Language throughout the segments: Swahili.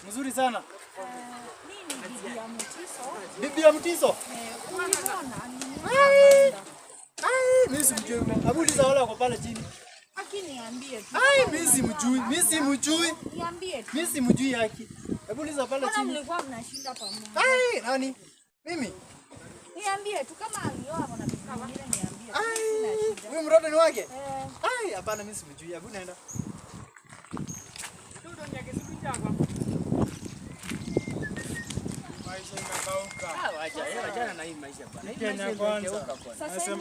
Mzuri sana. Mimi bibi ya MUTISO. Bibi ya MUTISO? Mimi simjui. Hebu uliza wala kwa pale chini. Akiniambie tu. Mimi simjui. Mimi simjui. Niambie tu. Mimi simjui yake. Hebu uliza pale chini. Kama mlikuwa mnashinda pamoja. Nani? Mimi. Niambie tu kama alioa na bibi mwingine niambie. Huyu mtoto ni wake? Hapana mimi simjui. Hebu naenda. Wachana na hii maisha bwana. Kenya kwanza. Sasa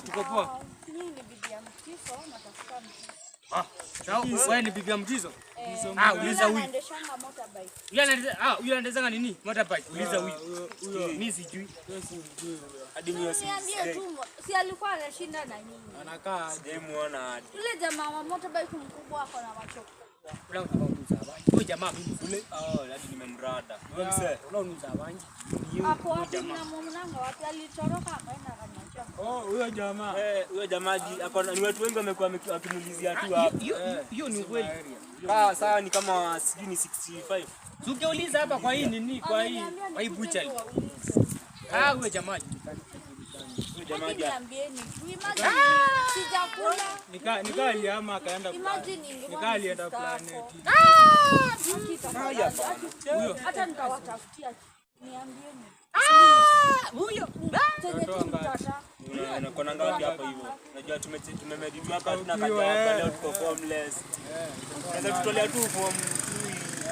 Tuko poa. Mimi ni bibi ya MUTISO natafuta mtu. Wewe ni bibi ya MUTISO? Uliza huyu. Anaendeshanga motorbike. Yule anaendesha nini? Motorbike. Uliza huyu. Mimi sijui. Hadi mimi Niambie tu, si alikuwa anashinda na nini? Anakaa sijamuona hadi. Yule jamaa wa motorbike mkubwa ako na macho. Huyu jamaa mimi kule. Hadi nimemrada. Wewe msee, unauza bangi. Hapo wapi mnamwonanga wapi alitoroka akaenda akaniacha. Huyo jamaa ni watu wengi wamekuwa wakimulizia tu hapo. Hiyo ni kweli. Sawa ni kama sijui ni 65. Ungeuliza hapa kwa hii nini? Kwa hii buchali. Huyo jamaa. Niambieni tu imagine sijakula. Nikaliama akaenda. Imagine nikalienda planet. Huyo hata nitawatafutia. Niambieni. Huyo. Anakuwa ngapi hapa hivyo? Unajua tumemediwa hapa tunakaja hapa leo tuko formless. Naweza tutolea tu form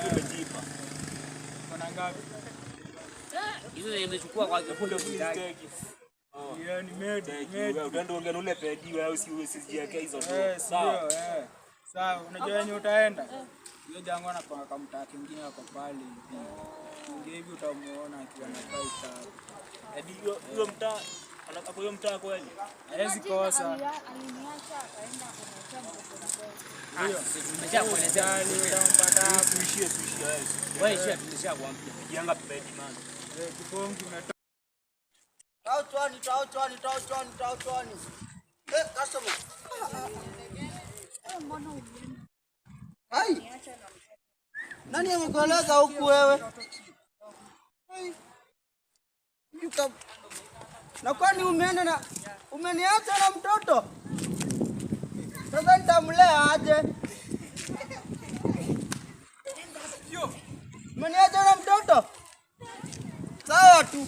tumejipa. Kuna ngapi? Hizo nimechukua kwa kifundo mstake. Hiyo ni medi. Utaenda ongea ule pedi wewe usijiweke hizo tu. Sawa. Sawa, unajua yenye utaenda. Hiyo jango na kwa mtaa kingine wako pale hivi. Ndio hivi utamuona akiwa na kaita. Hadi hiyo mtaa hapo hiyo mtaa kweli. Hawezi kosa. Aliniacha akaenda kumwacha mtoto. Hiyo. Nimeshakuelezea utampata tuishie. Wewe ishia tumeshakuambia. Jianga pedi man. Kipongi umetoka. Tauchwani. Customer. Mbona ulienda? Hai. Nani amekueleza huku wewe? Na kwani umeniacha na mtoto? Sasa nitamlea aje? Umeniacha na mtoto? Sawa tu.